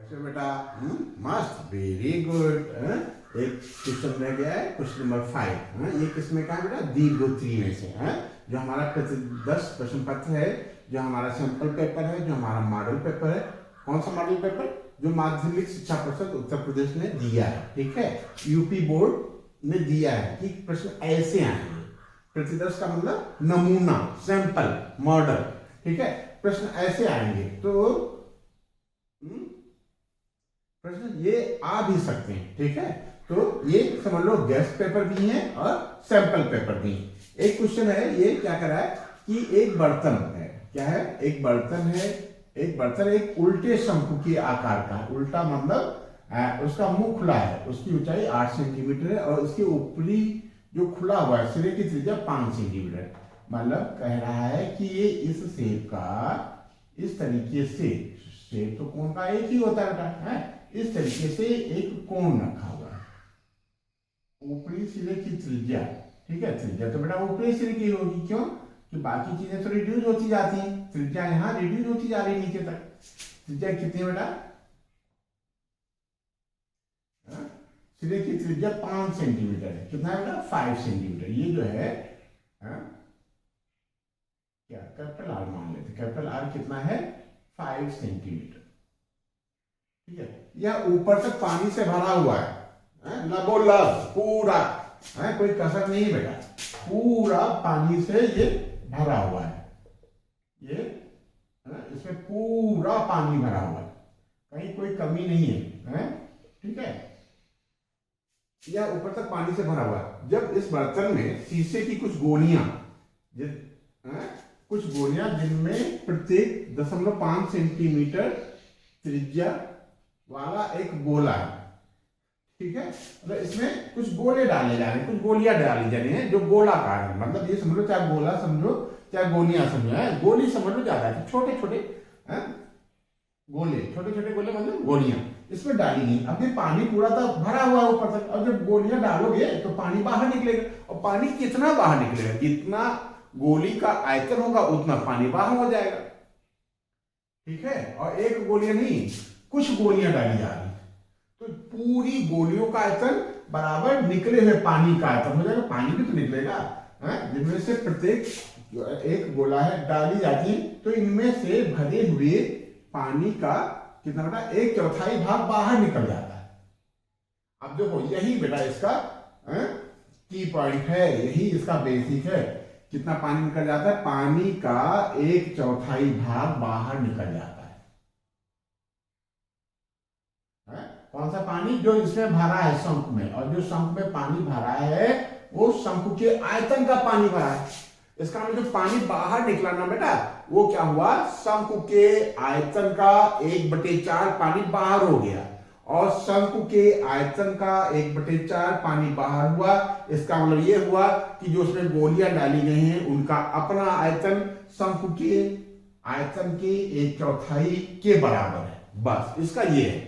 अच्छा बेटा, मस्त, वेरी गुड। एक क्वेश्चन रह गया है, क्वेश्चन नंबर 5। ये किसमें का है बेटा? दीर्घोत्तरी में से है, जो हमारा 10 प्रश्न पत्र है, जो हमारा सैंपल पेपर है, जो हमारा मॉडल पेपर है। कौन सा मॉडल पेपर? जो माध्यमिक शिक्षा परिषद उत्तर प्रदेश ने दिया है, ठीक है, यूपी बोर्ड ने दिया है कि प्रश्न ऐसे आएंगे। प्रतिदर्श का मतलब नमूना, सैंपल, मॉडल, ठीक है, प्रश्न ऐसे आएंगे। तो प्रश्न ये आ भी सकते हैं, ठीक है। तो ये समझ लो गेस्ट पेपर भी है और सैंपल पेपर भी है। एक क्वेश्चन है, ये क्या करा है कि एक बर्तन है, क्या है? एक बर्तन है, एक बर्तन एक उल्टे शंकु के आकार का, उल्टा मतलब उसका मुंह खुला है, उसकी ऊंचाई 8 सेंटीमीटर है और उसके ऊपरी जो खुला हुआ है सिरे की त्रिज्या 5 सेंटीमीटर। मतलब कह रहा है कि ये इस शेप का, इस तरीके से, शेप तो कोण का एक ही होता है बेटा, है, इस तरीके से एक कोण रखा हुआ है, ऊपरी सिरे की त्रिज्या, ठीक है। त्रिज्या तो बेटा ऊपरी सिरे की होगी, क्यों? कि बाकी चीजें तो रिड्यूस होती जाती हैं, त्रिज्या यहाँ रिड्यूस होती जा रही है नीचे तक। त्रिज्या कितनी बेटा? सिरे की त्रिज्या 5 सेंटीमीटर है। कितना है बेटा? 5 सेंटीमीटर। ये जो है, क्या कैपिटल आर मान लेते, कैपिटल आर कितना है? 5 सेंटीमीटर, ठीक है। यह ऊपर तक पानी से भरा हुआ है, लबोलब पूरा, है, कोई कसर नहीं बेटा, पूरा पानी से ये भरा हुआ है। ये इसमें पूरा पानी भरा हुआ है, कहीं कोई कमी नहीं है, ठीक है। यह ऊपर तक पानी से भरा हुआ है। जब इस बर्तन में शीशे की कुछ गोलियां, कुछ गोलियां जिनमें प्रत्येक 0.5 सेंटीमीटर त्रिज्या वाला एक गोला है, ठीक है, मतलब इसमें कुछ गोले डाले जा रहे हैं, कुछ गोलियां डाली जा रही हैं जो गोलाकार है। मतलब ये समझो, चाहे गोला समझो चाहे गोलियां समझो, है, गोली समझ लो ज्यादा है, छोटे छोटे गोले, छोटे छोटे गोले मतलब गोलियां इसमें डाली गई। अब ये पानी पूरा तो भरा हुआ है ऊपर तक, और जब गोलियां डालोगे तो पानी बाहर निकलेगा, और पानी कितना बाहर निकलेगा? जितना गोली का आयतन होगा उतना पानी बाहर हो जाएगा, ठीक है। और एक गोलियां नहीं, कुछ गोलियां डाली जा रही, तो पूरी गोलियों का आयतन बराबर निकले हुए पानी का आयतन हो जाएगा। पानी भी तो निकलेगा, जिनमें से प्रत्येक एक गोला है डाली जाती है, तो इनमें से भरे हुए पानी का कितना बेटा? 1/4 भाग बाहर निकल जाता है। अब देखो, यही बेटा इसका की पॉइंट है, यही इसका बेसिक है। कितना पानी निकल जाता है? पानी का 1/4 भाग बाहर निकल जाता है। कौन सा पानी? जो इसमें भरा है शंकु में, और जो शंकु में पानी भरा है वो शंकु के आयतन का पानी भरा है। इसका मतलब जो पानी बाहर निकला ना बेटा, वो क्या हुआ? शंकु के आयतन का 1/4 पानी बाहर हो गया, और शंकु के आयतन का 1/4 पानी बाहर हुआ। इसका मतलब ये हुआ कि जो उसमें गोलियां डाली गई हैं उनका अपना आयतन शंकु के आयतन के 1/4 के बराबर है। बस इसका ये है।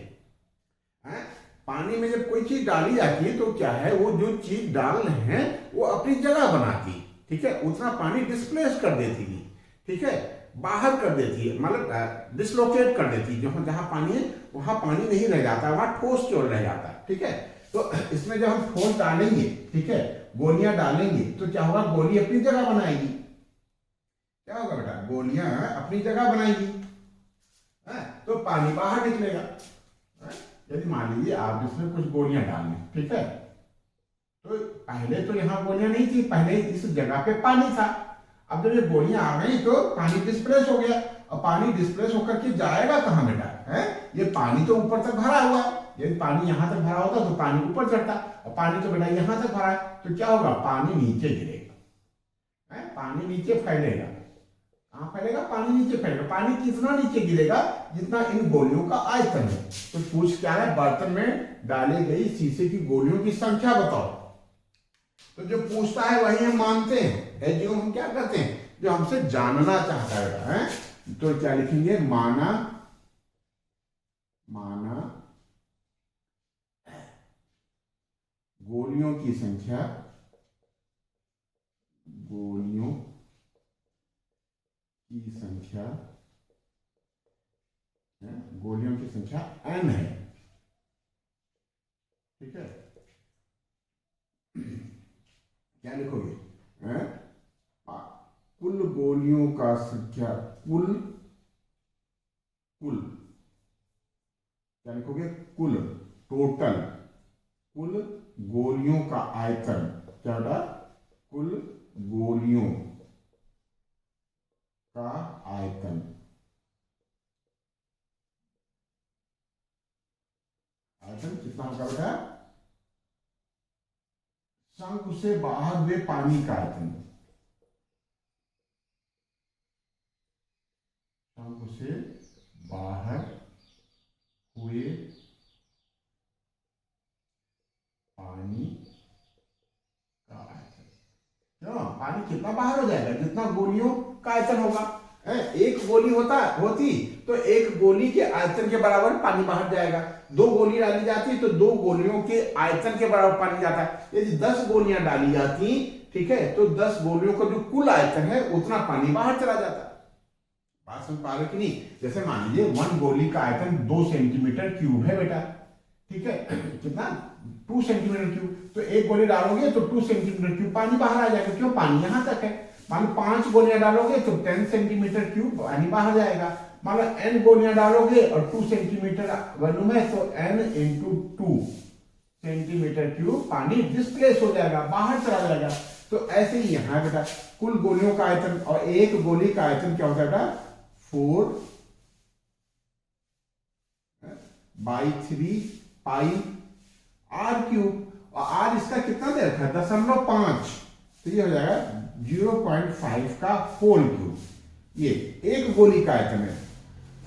पानी में जब कोई चीज डाली जाती है तो क्या है, वो जो चीज डाल रहे हैं वो अपनी जगह बनाती, ठीक है, उतना पानी डिस्प्लेस कर देती है, ठीक है, बाहर कर देती है, मतलब डिसलोकेट कर देती है। जहां जहां पानी है वहां पानी नहीं रह जाता, वहां ठोस केवल रह जाता है, ठीक है। तो इसमें जब हम ठोस डालेंगे, ठीक है, गोलियां डालेंगे, तो क्या होगा? गोली अपनी जगह बनाएगी। क्या होगा बेटा? गोलियां अपनी जगह बनाएगी, तो पानी बाहर निकलेगा। यदि मान लीजिए आप इसमें कुछ गोलियां डाल लें, ठीक है, तो पहले तो यहाँ गोलियां नहीं थी, पहले इस जगह पे पानी था। अब जब ये गोलियां आ गई तो पानी डिस्प्लेस हो गया, और पानी डिस्प्लेस होकर के जाएगा कहाँ बेटा? है, ये पानी तो ऊपर तक भरा हुआ है। यदि पानी यहाँ तक भरा होता तो पानी ऊपर चढ़ता, और पानी तो बेटा यहाँ तक भरा है, तो क्या होगा? पानी नीचे गिरेगा, पानी नीचे फैलेगा। कहां फैलेगा? पानी नीचे फैलेगा। पानी कितना नीचे गिरेगा? जितना इन गोलियों का आयतन है। तो पूछ क्या है? बर्तन में डाली गई शीशे की गोलियों की संख्या बताओ। तो जो पूछता है वही हम मानते हैं, जो हम क्या करते हैं, जो हमसे जानना चाहता है, तो क्या लिखेंगे? माना गोलियों की संख्या, गोलियों की संख्या गोलियों की संख्या n है, ठीक है। क्या लिखोगे? कुल गोलियों का संख्या, कुल कुल क्या लिखोगे? कुल, टोटल, कुल गोलियों का आयतन। क्या होता? कुल गोलियों का आयतन। आयतन कितना होगा बेटा? शंकु से बाहर हुए पानी का आयतन, शंकु से बाहर हुए पानी का आयतन। क्यों? पानी कितना बाहर हो जाएगा? जितना गोलियों का आयतन होगा। एक गोली होती तो एक गोली के आयतन के बराबर पानी बाहर जाएगा। 2 गोली डाली जाती तो 2 गोलियों के आयतन के बराबर पानी जाता है। यदि 10 गोलियां डाली जाती, ठीक है, तो 10 गोलियों का जो कुल आयतन है उतना पानी बाहर चला जाता। बात समझ पा रहे कि नहीं? जैसे मान लीजिए 1 गोली का आयतन 2 सेंटीमीटर क्यूब है बेटा, ठीक है। कितना? 2 सेंटीमीटर क्यूब। तो एक गोली डालोगे तो 2 सेंटीमीटर क्यूब पानी बाहर आ जाएगा। क्यों? पानी यहां तक है। मान लो 5 गोलियां डालोगे तो 10 सेंटीमीटर क्यूब पानी बाहर जाएगा। मान लो n गोलियां डालोगे और 2 सेंटीमीटर वॉल्यूम है तो n इंटू 2 सेंटीमीटर क्यूब पानी डिस्प्लेस हो जाएगा, बाहर चला जाएगा। तो ऐसे ही यहां बेटा कुल गोलियों का आयतन, और एक गोली का आयतन क्या होता है बेटा? 4/3 पाई r क्यूब, और r इसका कितना दे रखा है? 0.5, तो ये हो जाएगा 0.5 का होल क्यूब। ये एक गोली का आयतन है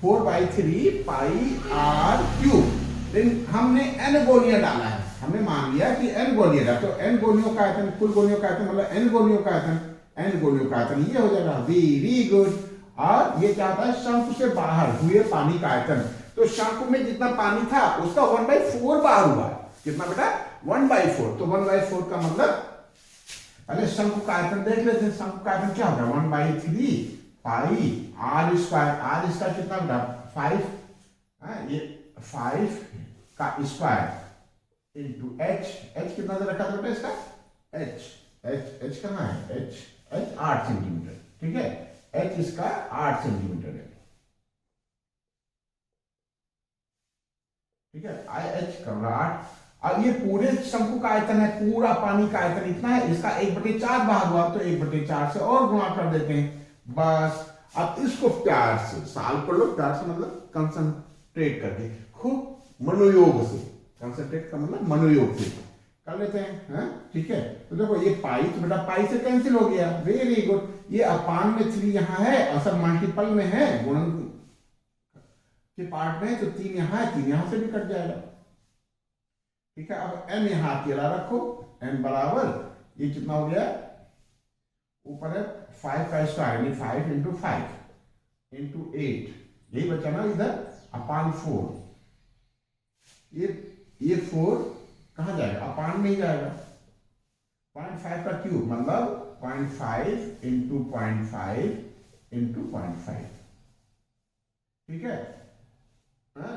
4/3 पाई r क्यूब। लेकिन हमने n गोलियां डाला है, हमने मान लिया कि n गोलियां डाला, तो n गोलियों का आयतन, कुल गोलियों का आयतन मतलब n गोलियों का आयतन, n गोलियों का आयतन ये हो जाएगा। Very good. और ये क्या होता है? शंकु से बाहर हुए पानी का आयतन। तो शंकु में जितना पानी था उसका 1/4 बाहर हुआ। कितना बेटा? 1/4। तो 1/4 का मतलब, पहले शंकु का आयतन देख लेते हैं। शंकु का आयतन क्या होगा? 1/3 पाई r स्क्वायर। r इसका कितना बेटा? 5। ये 5 का स्क्वायर इंटू h कितना दे रखा था बेटा इसका? h कहाँ है? h 8 सेंटीमीटर, ठीक है। h इसका 8 सेंटीमीटर है, ठीक है। h कर रहा 8। अब ये पूरे शंकु का आयतन है, पूरा पानी का आयतन इतना है, इसका 1/4 बाहर हुआ तो 1/4 से और गुणा कर देते हैं बस। अब इसको प्यार से सॉल्व कर लो। प्यार से मतलब कंसंट्रेट करके, खूब मनोयोग से। कंसंट्रेट का मतलब मनोयोग से कर लेते हैं, ठीक है। तो देखो ये पाई, तो बेटा पाई से कैंसिल हो गया। Very good. ये अपान में 3 यहाँ है और सब मल्टीपल में है, गुणन के पार्ट में, तो 3 यहाँ है, 3 यहां से भी कट जाएगा, ठीक है। अब n यहां अकेला रखो, n बराबर ये कितना हो गया? ऊपर है 5 का स्क्वायर, यानी 5 इंटू 5 इंटू 8, यही बचा ना इधर, अपान 4। ये 4 कहां जाएगा? अपान में ही जाएगा। 0.5 का क्यूब मतलब 0.5 इंटू 0.5 इंटू 0.5, ठीक है।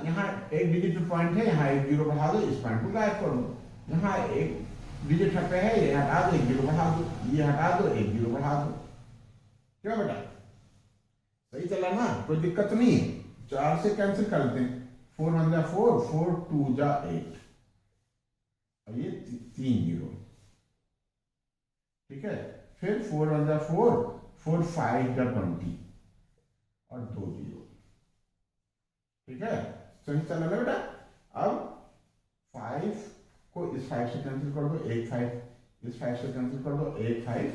यहाँ एक डिजिट पॉइंट है, यहाँ एक जीरो बढ़ा दो, इस पॉइंट को गायब कर दो। यहाँ एक डिजिट पे है, ये हटा दो, एक जीरो बढ़ा दो, ये हटा दो, एक जीरो बढ़ा दो। क्यों बेटा? सही चला ना? कोई दिक्कत नहीं है। 4 से कैंसिल कर देते हैं। 4 1 जा 4, 4 2 जा 8, और ये 3 जीरो, ठीक है। फिर 4 1 जा 4, 4 5 जा 20 और 2 जीरो, ठीक है। सही चला ना बेटा? अब 5 को इस 5 से कैंसिल कर दो, एक 5 इस 5 से कैंसिल कर दो, एक 5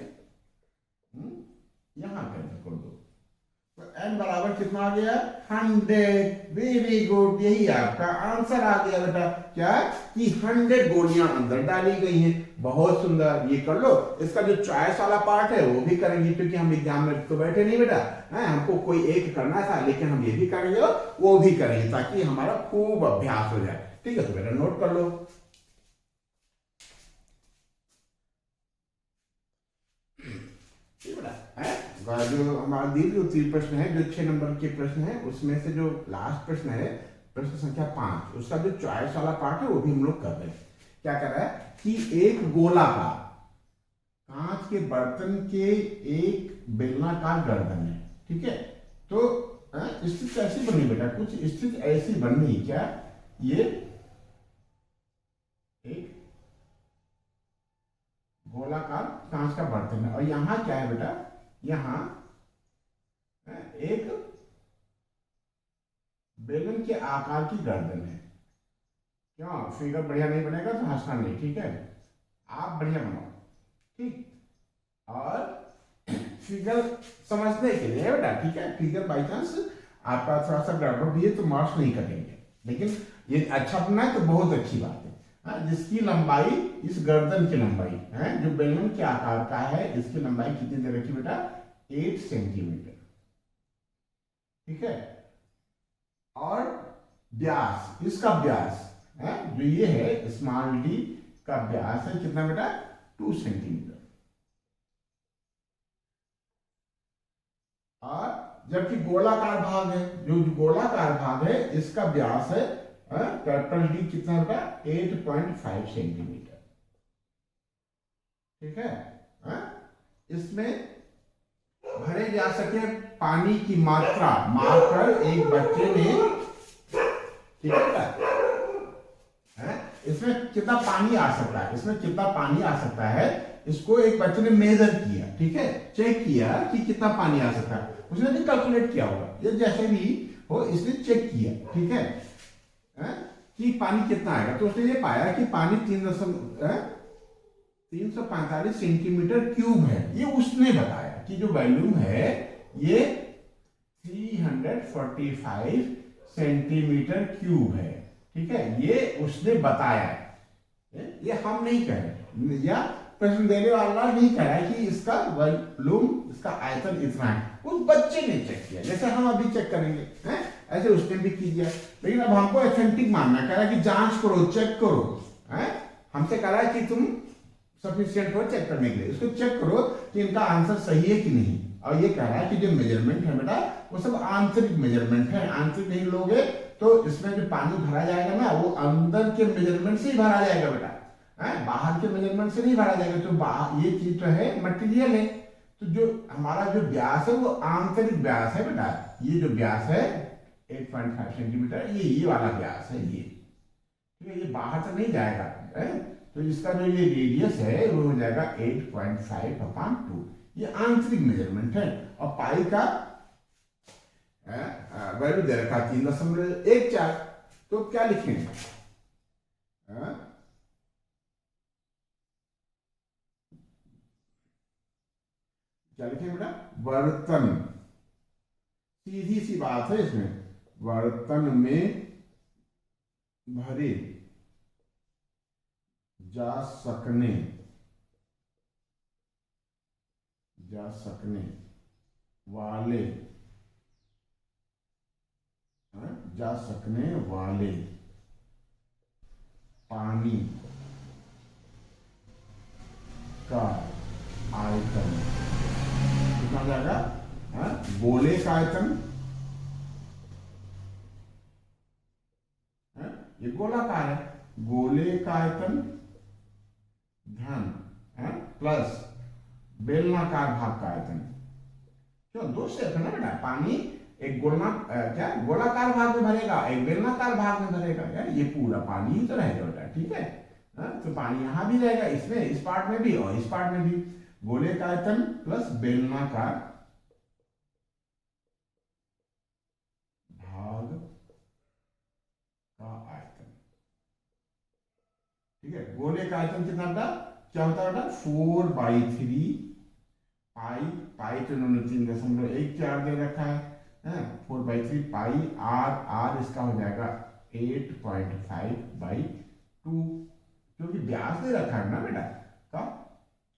यहां कैंसिल कर दो, तो n बराबर कितना आ गया? 100। Very good. यही आपका आंसर आ गया बेटा। क्या? कि 100 गोलियां अंदर डाली गई हैं। बहुत सुंदर। ये कर लो। इसका जो चॉइस वाला पार्ट है वो भी करेंगे, क्योंकि हम एग्जाम में तो बैठे नहीं बेटा, हमको कोई एक करना था, लेकिन हम ये भी करेंगे और वो भी करेंगे, ताकि हमारा खूब अभ्यास हो जाए, ठीक है। तो बेटा नोट कर लो। बेटा जो हमारा दी जो 3 प्रश्न है, जो 6 नंबर के प्रश्न है, उसमें से जो लास्ट प्रश्न है, प्रश्न संख्या 5, उसका जो चॉइस वाला पार्ट है वो भी हम लोग कर रहे हैं। क्या कर रहा है कि एक गोलाकार कांच के बर्तन के एक बेलनाकार गर्दन है, ठीक है। तो स्थिति कैसी बनी बेटा, कुछ स्थिति ऐसी बन रही क्या, ये एक गोलाकार कांच का बर्तन है और यहां क्या है बेटा, यहां एक बेलन के आकार की गर्दन है। क्यों फिगर बढ़िया नहीं बनेगा तो हंसना नहीं, ठीक है, आप बढ़िया बनाओ, ठीक। और फिगर समझने के लिए बेटा, ठीक है, फिगर बाई चांस आपका थोड़ा सा गड़बड़ भी है तो मार्क्स नहीं कटेंगे, लेकिन ये अच्छा बनना है तो बहुत अच्छी बात है। जिसकी लंबाई, इस गर्दन की लंबाई है जो बेलन के आकार का है, इसकी लंबाई कितनी दे रखी बेटा, 8 सेंटीमीटर, ठीक है। और व्यास, इसका व्यास है जो ये है स्मॉल डी का व्यास है कितना बेटा, 2 सेंटीमीटर। और जबकि गोलाकार भाग है, जो गोलाकार भाग है इसका व्यास है कैपिटल डी कितना होगा, 8.5 सेंटीमीटर, ठीक है। इसमें भरे जा सके पानी की मात्रा मारकर एक बच्चे ने, ठीक है, इसमें कितना पानी आ सकता है, इसमें कितना पानी आ सकता है, इसको एक बच्चे ने मेजर किया, ठीक है, चेक किया कि कितना पानी आ सकता है, उसने भी कैलकुलेट किया होगा, ये जैसे भी हो इसने चेक किया, ठीक है, कि पानी कितना आएगा। तो उसने ये पाया कि पानी 345 सेंटीमीटर क्यूब है। ये उसने बताया कि जो वॉल्यूम है ये 345 सेंटीमीटर क्यूब है, ठीक है, ये उसने बताया है, ये हम नहीं कह रहे, या प्रश्न देने वाला नहीं कह रहा है कि इसका वॉल्यूम, इसका आयतन इतना है, उस बच्चे ने चेक किया, जैसे हम अभी चेक करेंगे, ऐसे उसने भी किया। लेकिन अब हमको ऑथेंटिक मानना, कह रहा है कि जांच करो, चेक करो, हमसे कह रहा है कि तुम सफिशिएंट हो चेक करने के लिए, इसको चेक करो कि इनका आंसर सही है कि नहीं। और ये कह रहा है कि जो मेजरमेंट है बेटा वो सब आंतरिक मेजरमेंट है, आंतरिक नहीं लोगे तो इसमें जो पानी भरा जाएगा ना वो अंदर के मेजरमेंट से ही भरा जाएगा बेटा, बाहर के मेजरमेंट से नहीं भरा जाएगा। तो ये चीज तो है मटेरियल है, तो जो हमारा जो व्यास है वो आंतरिक व्यास है बेटा, ये जो व्यास है 8.5 सेंटीमीटर, ये वाला व्यास है, ये ठीक है, ये बाहर से नहीं जाएगा, तो इसका जो ये रेडियस है वो हो जाएगा 8.5/2, ये आंतरिक मेजरमेंट है। और पाई का वैल्यू दे रखा 3.14, तो क्या लिखेंगे, क्या लिखेंगे बेटा, बर्तन, सीधी सी बात है इसमें, बर्तन में भरे जा सकने वाले पानी का आयतन कितना हो जाएगा, गोले का आयतन, ये गोलाकार है, गोले का आयतन धन प्लस बेलनाकार भाग का आयतन, क्यों दो स्टेप है ना बेटा, पानी एक गोलाकार भाग में भरेगा, एक बेलनाकार भाग में भरेगा, यार ये पूरा पानी ही तो रहेगा बेटा, ठीक है। तो पानी यहां भी रहेगा, इसमें इस पार्ट में भी और इस पार्ट में भी, गोले का आयतन प्लस बेलनाकार भाग का आयतन, ठीक है। गोले का आयतन कितना बेटा, क्या होता है बेटा, 4/3 पाई तो इन्होंने 3.14 दे रखा है, 4/3 पाई r इसका हो जाएगा 8.5/2, क्योंकि व्यास दे रखा है ना बेटा का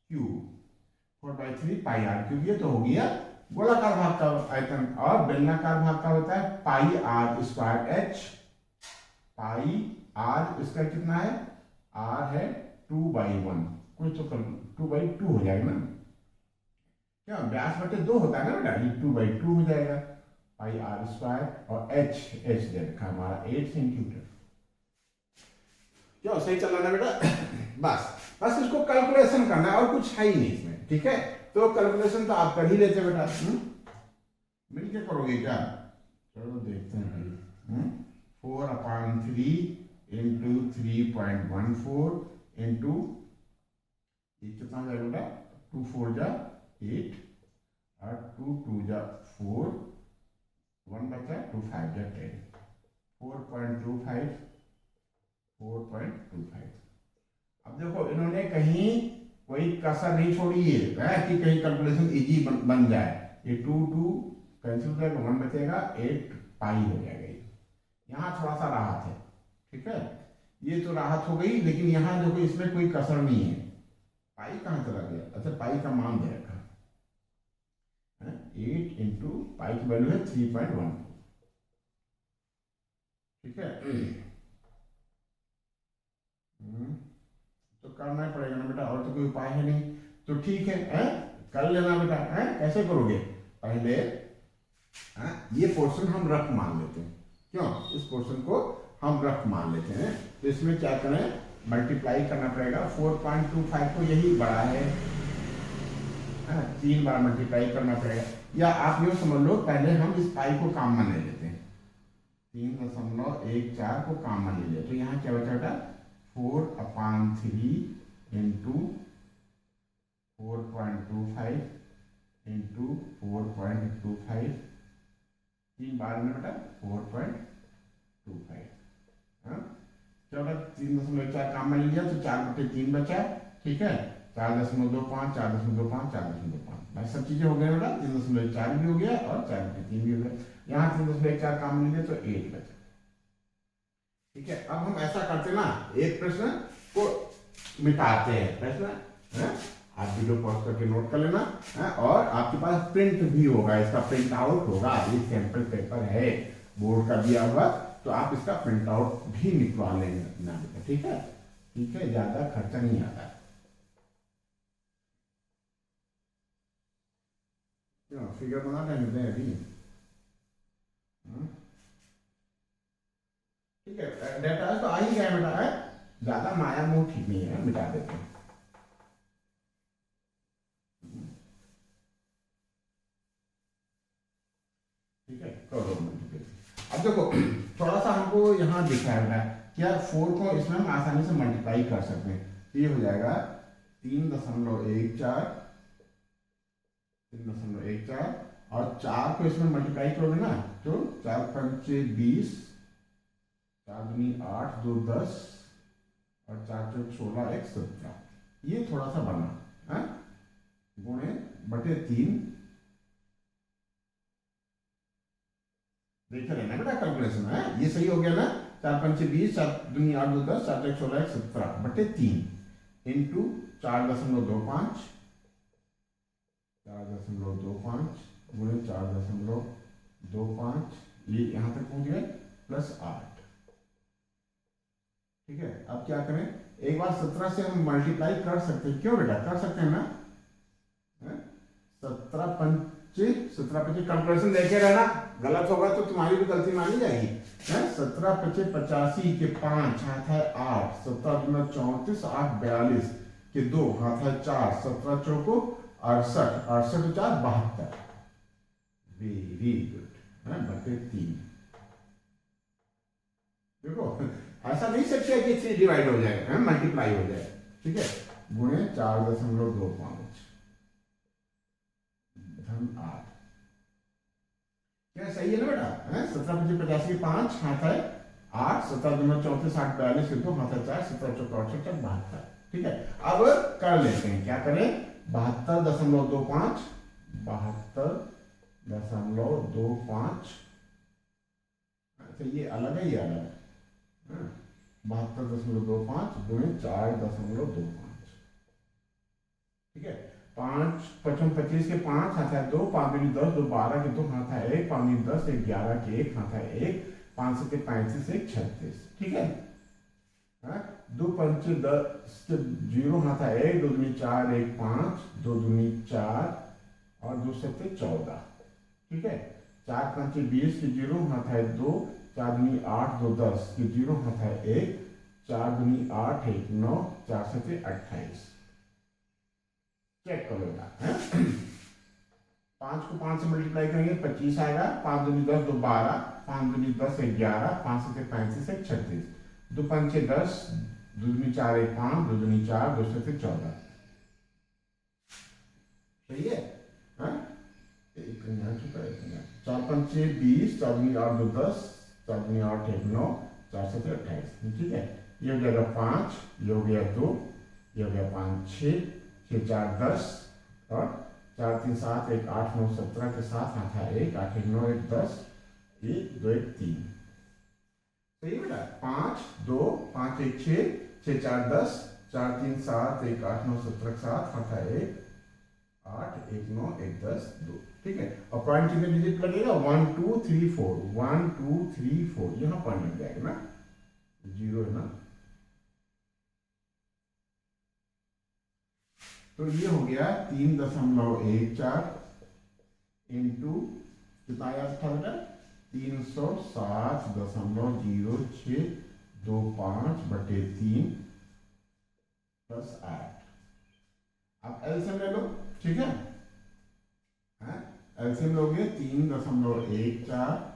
क्यूब, 4/3 पाई r क्यूब, ये तो हो गया गोलाकार भाग का आयतन। और बेलनाकार भाग का होता है पाई r² h, पाई r इसका कितना है, r है 2/1, कुछ तो 2/2 हो जाएगा ना, क्या व्यास बटे 2 होता है ना बेटा, ये 2/2 हो जाएगा, पाई आर स्क्वायर, और एच दे रखा हमारा 8 सेंटीमीटर। क्यों, सही चल रहा है बेटा? बस इसको कैलकुलेशन करना है और कुछ है ही नहीं इसमें, ठीक है? तो कैलकुलेशन तो आप कर ही लेते बेटा, मिलके करोगे क्या? चलो देखते हैं। 4/3 इंटू 3.14 इंटू ये कितना हो जाएगा बेटा? 2 4 जा 8 और 2 2 जा 4, 1 बचा, 2 5 जा 10, 4.25 4.25। अब देखो इन्होंने कहीं कोई कसर नहीं छोड़ी है कि कहीं कैलकुलेशन इजी बन जाए। ये 2 2 कैंसिल हो जाएगा, 1 बचेगा, 8 पाई हो जाएगा। यहाँ थोड़ा सा राहत है, ठीक है? ये तो राहत हो गई, लेकिन यहाँ देखो इसमें कोई कसर नहीं है। पाई कहाँ चला गया? अच्छा, पाई का मान दे रखा है, 8 इंटू पाई की वैल्यू है 3.14, ठीक है? तो करना ही पड़ेगा ना बेटा, और तो कोई उपाय है नहीं। तो ठीक है, कर लेना बेटा। कैसे करोगे? पहले ये पोर्शन हम रफ मान लेते हैं। क्यों? इस पोर्शन को हम रफ मान लेते हैं। तो इसमें क्या करें? मल्टीप्लाई करना पड़ेगा। 4.25 को यही बड़ा है, 3 बार मल्टीप्लाई करना पड़ेगा। या आप यूँ समझ लो, पहले हम इस पाई को काम मान ले लेते हैं, 3.14 को काम मान ले लिया। तो यहाँ क्या बचा बेटा? 4/3 इंटू 4.25 इंटू 4.25, 3 बार में बेटा 4.25। चलो 3.4 काम में लिया, तो 4/3 बचा, ठीक है? 4.25 4.25 4.25, भाई सब चीजें हो गई बेटा। 3.4 भी हो गया और 4/3 भी हो गया। यहाँ 3.4 काम में लिया तो 8 बचा, ठीक है? अब हम ऐसा करते ना, एक प्रश्न को मिटाते हैं। प्रश्न आप वीडियो पॉज करके नोट कर लेना, और आपके पास प्रिंट भी होगा, इसका प्रिंट आउट होगा। ये सैंपल पेपर है, बोर्ड का दिया हुआ, तो आप इसका प्रिंट आउट भी निकलवा लेंगे ना बेटा, ठीक है? ठीक है, ज्यादा खर्चा नहीं आता है। क्यों, फिगर बना लेते हैं अभी, ठीक है? डेटा तो आ ही गया बेटा, है ज्यादा माया मोह ठीक नहीं है, मिटा देते हैं। ठीक है, करो मल्टीप्लाई। अब देखो थोड़ा सा हमको यहाँ दिखा है कि यार 4 को इसमें हम आसानी से मल्टीप्लाई कर सकते हैं। तो ये हो जाएगा 3.14, 3.14, और 4 को इसमें मल्टीप्लाई करोगे ना, तो 4 पंचे 20, 4 दूनी 8, 2 10, और 4 चौक 16, 1 17। ये थोड़ा सा बना, गुणे बटे 3। देखे रहना बेटा कैलकुलेशन, है ये सही हो गया ना? 4 पंचे 20, 4 दूनी 8, 2 10, 4 चौक 16, 1 17 बटे 3 इंटू 4.25, 4.25 गुणे 4.25, ये यहाँ तक पहुंच गए, प्लस 8। ठीक है, अब क्या करें? एक बार 17 से हम मल्टीप्लाई कर सकते हैं। क्यों बेटा? कर सकते हैं ना? 17 पंचे कैलकुलेशन देखे रहना, गलत होगा तो तुम्हारी भी गलती मानी जाएगी। 17 पंचे 85 के 5 हाथ है 8, 17 दूना 34, 8 42 के 2 हाथ है 4, 17 चौको 68, 68 4 72। वेरी गुड, बटे 3। देखो ऐसा नहीं सकते कि 3 डिवाइड हो जाएगा, मल्टीप्लाई हो जाए, ठीक है? गुणे 4.25 धन 8। क्या सही है ना बेटा? 17 पंचे 85 के 5 हाथ है 8, 17 दूना 34, 8 42 के 2 हाथ है 4, 17 चौका 68, 72। ठीक है, अब कर लेते हैं। क्या करें? 72.25, 72.25। अच्छा ये अलग है, ये अलग है। 72.25 गुणे 4.25। ठीक है, 5 55 25 के 5 हाथ है 2, 5 दूनी 10, 2 12 के 2 हाथ है 1, 5 दूनी 10, 1 11 के 1 हाथ है 1, 5 7 35, 1 36। ठीक है, 2 पंचे 10 के 0 हाथ है 1, 2 दूनी 4, 1 5, 2 दूनी 4 और 2 7 14। ठीक है, 4 5 20 के जीरो हाथ है 2, 4 दूनी 8 2 10 के जीरो हाथ है 1, 4 दूनी 8 1 9, 4 7 28। चेक कर लेना है। 5 को 5 से मल्टीप्लाई करेंगे 25 आएगा, 5 दूनी 10 2 12, 5 दूनी 10 11, 5 7 35 1 36, 2 5 10, 2 दूनी 4 1 5, 2 दूनी 4, 2 7 14। सही है? हाँ? एक यहाँ चुका है, 4 5 20, 4 दूनी 8 2 10, 4 दूनी 8 1 9, 4 7 28। ठीक है, ये हो जाएगा 5, ये हो गया 2, ये हो गया 5 6, 6 4 10, और 4 3 7 1 8 9 17 के साथ हाथ है 1, 8 1 9 1 10, 1 2 1 3। सही बेटा? 5 2 5 1 6, 6 4 10, 4 3 7 1 8 9 17 के साथ हाथ है 1, 8 1 9 1 10 2। ठीक है, और पॉइंट कितने डिजिट लगेगा? 1 2 3 4, 1 2 3 4, यहाँ पॉइंट लग जाएगा ना, 0 है ना। तो ये हो गया 3.14 इंटू कितना आया था बेटा? 360.0625 प्लस 8। आप एलसीएम ले लो। ठीक है, एलसीएम लोगे 3.14।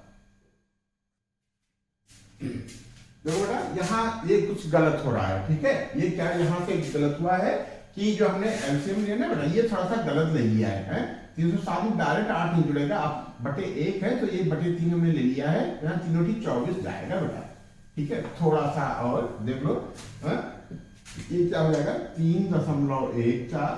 देखो बेटा, यहाँ ये कुछ गलत हो रहा है। ठीक है, ये क्या यहाँ से गलत हुआ है कि जो हमने एलसीएम लिया ना बेटा, ये थोड़ा सा गलत ले लिया है। 307 में डायरेक्ट 8 नहीं जुड़ेगा, आप बटे 1 है तो ये बटे 3 हमने ले लिया है, यहाँ 3 24 जाएगा बेटा। ठीक है, थोड़ा सा और देख लो। ये क्या हो जाएगा? 3.14,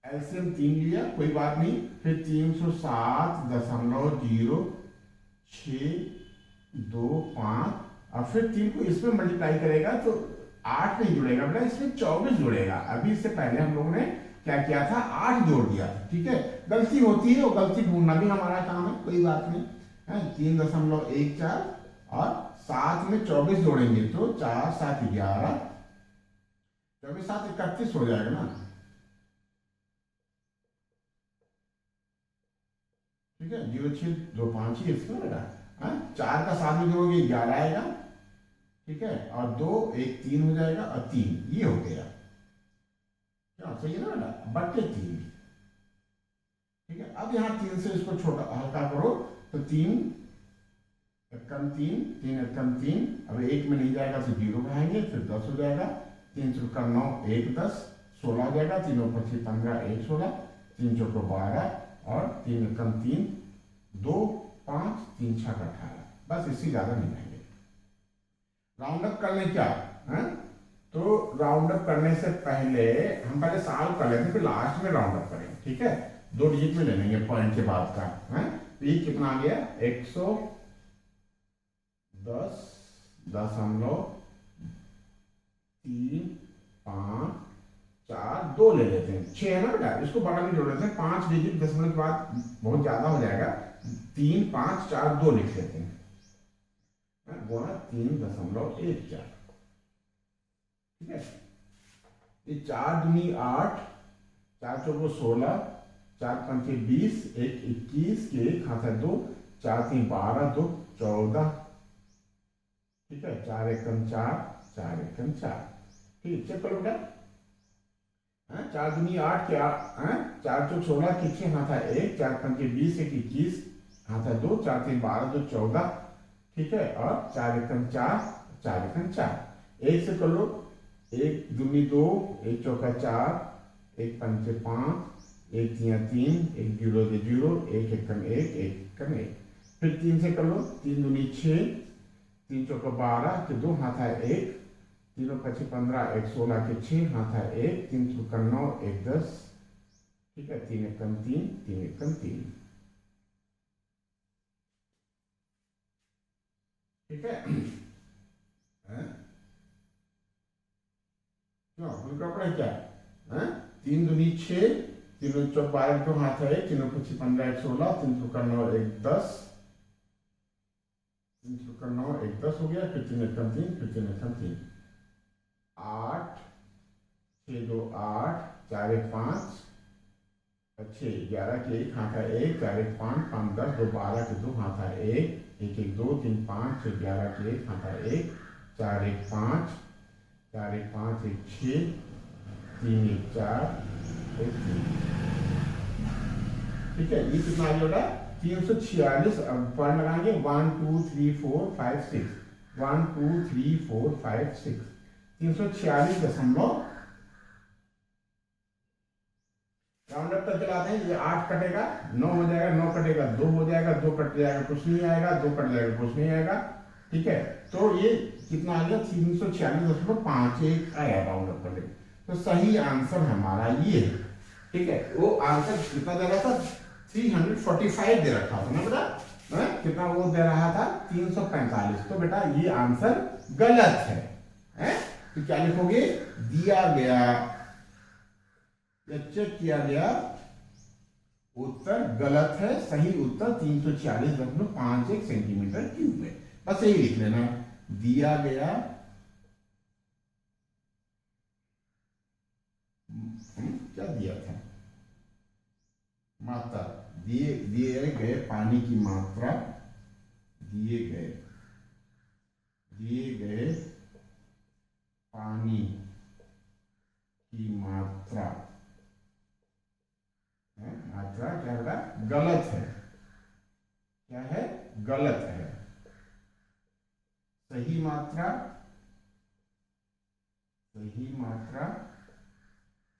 एलसीएम 3 लिया, कोई बात नहीं, फिर 307.0625, और फिर 3 को इसमें मल्टीप्लाई करेगा तो 8 नहीं जुड़ेगा बेटा, इसमें 24 जुड़ेगा। अभी इससे पहले हम लोगों ने क्या किया था? 8 जोड़ दिया था। ठीक है, गलती होती है, वो गलती ढूंढना भी हमारा काम है, कोई बात नहीं है। 3.14 और 7 में 24 जोड़ेंगे तो 4 7 11, 24 7 31 हो जाएगा ना। ठीक है, 0 6 2 5 ही इसमें बेटा। 4 का 7 में जोड़ोगे 11 आएगा। ठीक है, और 2 1 3 हो जाएगा, और 3 ये हो गया। क्या सही है ना बेटा? बटे 3। ठीक है, अब यहाँ 3 से इसको छोटा हल्का करो तो 3 एकम 3, 3 एकम 3, अब 1 में नहीं जाएगा तो 0 बनाएंगे, फिर 10 हो जाएगा। 3 चौका 9 1 10, 16 हो जाएगा। 3 25 15 1 16, 3 चौका 12, और 3 एकम 3 2 5, 3 6 18। बस, इससे ज्यादा नहीं जाएंगे। राउंड अप कर लें क्या है? तो राउंड अप करने से पहले हम पहले सॉल्व कर लेते हैं, फिर लास्ट में राउंड अप करेंगे। ठीक है, 2 डिजिट में ले लेंगे पॉइंट के बाद का है। तो ये कितना आ गया? 110.354 ले लेते हैं। 6 है ना बेटा, इसको बड़ा में जोड़ लेते हैं। 5 डिजिट दशमलव के बाद बहुत ज्यादा हो जाएगा, 3 5 4 2 लिख लेते हैं, गुणा 3.14। ठीक है, ये 4 दूनी 8, 4 चौको 16, 4 पंचे 20, 1 21 के 1 हाथ है 2, 4 3 12 2 14। ठीक है, 4 एकम 4, 4 एकम 4। ठीक, चेक करो बेटा। 4 दूनी 8 के 4 चौक 16 के 6 हाथ है 1, 4 पंचे 20 1 21 हाथ है 2, 4 3 12 2 14। ठीक है, और 4 एकम 4, 4 एकम 4। 1 से कर लो, 1 दूनी 2, 1 चौका 4, 1 पंचे 5, 1 तिया 3, 1 0 के 0, 1 एकम 1, 1 एकम 1। फिर 3 से कर लो, 3 दूनी 6, 3 चौका 12 के 2 हाथ है 1, 3 25 15 1 16 के 6 हाथ है 1, 3 चौका 9 1 10। ठीक है, 3 एकम 3, 3 एकम 3। ठीक है, क्यों उनका पड़ा क्या? 3 दूनी 6, 3 चौक 12 के हाथ है 1, 3 25 15 1 16, 3 चौका 9 1 10, 3 चौका 9 1 10 हो गया। फिर 3 एकम 3, फिर 3 एकम 3, 8 6 2 8, 4 1 5, 6 11 के 1 हाथ है 1 4 1 5 5 10 2 12 के 2 हाथ है 1 1 1 2 3 5 6 11 के 1 हाथ है 1 4 1 5 4 1 5 1 6 3 1 4 1 3। ठीक है, ये कितना आ गया 346। अब पॉइंट लगाएंगे 1 2 3 4 5 6 1 2 3 4 5 6 346 राउंड अप तक चलाते हैं। ये 8 कटेगा 9 हो जाएगा, 9 कटेगा 2 हो जाएगा, 2 कट जाएगा कुछ नहीं आएगा, 2 कट जाएगा कुछ नहीं आएगा। ठीक है, तो ये कितना आ गया 346.51 आया राउंड अप करके। तो सही आंसर हमारा ये है। ठीक है, वो आंसर कितना दे रहा था 345 दे रखा था ना बेटा, कितना वो दे रहा था 345। तो बेटा ये आंसर गलत है? तो क्या लिखोगे, दिया गया या चेक किया गया उत्तर गलत है। सही उत्तर 346.51 सेंटीमीटर क्यूब है। बस यही लिख लेना, दिया गया क्या दिया था मात्रा, दिए गए पानी की मात्रा, दिए गए पानी की मात्रा क्या होगा, गलत है। क्या है, गलत है। सही मात्रा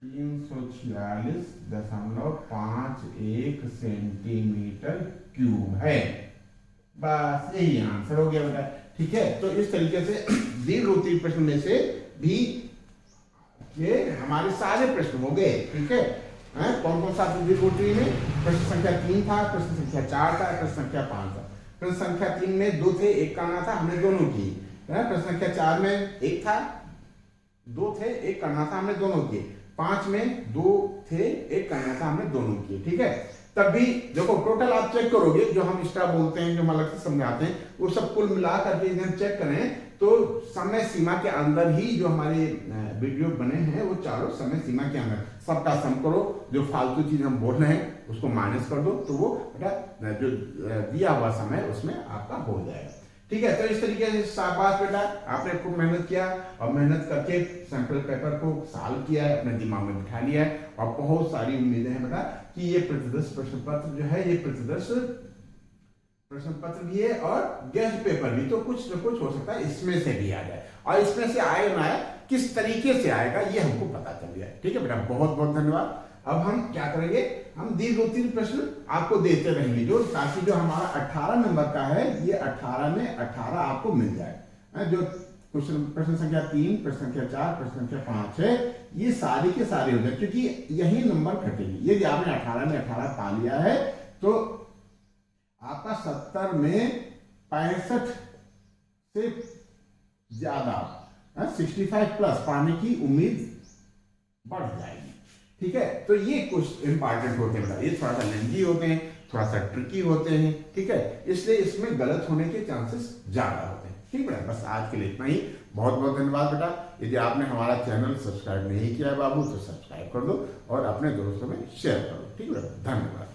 346.51 सेंटीमीटर क्यूब है। बस यही आंसर हो गया बेटा। ठीक है, तो इस तरीके से दीर्घवृत्तीय प्रश्न में से भी ये हमारे सारे प्रश्न हो गए। ठीक है, कौन कौन सा दीर्घवृत्तीय में, प्रश्न संख्या 3 था, प्रश्न संख्या 4 था, प्रश्न संख्या 5 था। प्रश्न संख्या 3 में 2 थे, 1 करना था, हमने दोनों की। प्रश्न संख्या 4 में 1 था, 2 थे, 1 करना था, हमने दोनों किए। 5 में 2 थे, 1 करना था, हमने दोनों किए। ठीक है, तब भी देखो टोटल आप चेक करोगे, जो हम एक्स्ट्रा बोलते हैं, जो हम अलग से समझाते हैं, वो सब कुल मिला करके इधर चेक करें तो समय सीमा के अंदर ही जो हमारे वीडियो बने हैं वो चारों समय सीमा के अंदर। सबका सम करो, जो फालतू चीज हम बोल रहे हैं उसको माइनस कर दो, तो वो बेटा जो दिया हुआ समय उसमें आपका हो जाएगा। ठीक है, तो इस तरीके से शाबाश बेटा, आपने खूब मेहनत किया और मेहनत करके सैंपल पेपर को सॉल्व किया है, अपने दिमाग में बिठा लिया है और बहुत सारी उम्मीदें हैं बेटा कि ये प्रतिदर्श प्रश्न पत्र जो है, ये प्रतिदर्श प्रश्न पत्र भी है और गेस्ट पेपर भी, तो कुछ न कुछ हो सकता है इसमें से भी आ जाए। और इसमें से आए ना आए, किस तरीके से आएगा ये हमको पता चल गया। ठीक है बेटा, बहुत बहुत धन्यवाद। अब हम क्या करेंगे, हम दीर्घवृत्तीय प्रश्न आपको देते रहेंगे, जो ताकि जो हमारा 18 नंबर का है, ये 18 में 18 आपको मिल जाए। जो क्वेश्चन प्रश्न संख्या 3, प्रश्न संख्या 4, प्रश्न संख्या 5 है, ये सारे के सारे हो जाए, क्योंकि यही नंबर घटेगी। यदि आपने 18 में 18 पा लिया है तो आपका 70 में 65 से ज्यादा 65 प्लस पाने की उम्मीद बढ़ जाएगी। ठीक है, तो ये कुछ इंपॉर्टेंट होते हैं, ये थोड़ा सा लेंथी होते हैं, थोड़ा सा ट्रिकी होते हैं। ठीक है, इसलिए इसमें गलत होने के चांसेस ज्यादा होते हैं। ठीक है, बस आज के लिए इतना ही। बहुत बहुत धन्यवाद बेटा। यदि आपने हमारा चैनल सब्सक्राइब नहीं किया है बाबू, तो सब्सक्राइब कर दो और अपने दोस्तों में शेयर करो। ठीक है, धन्यवाद।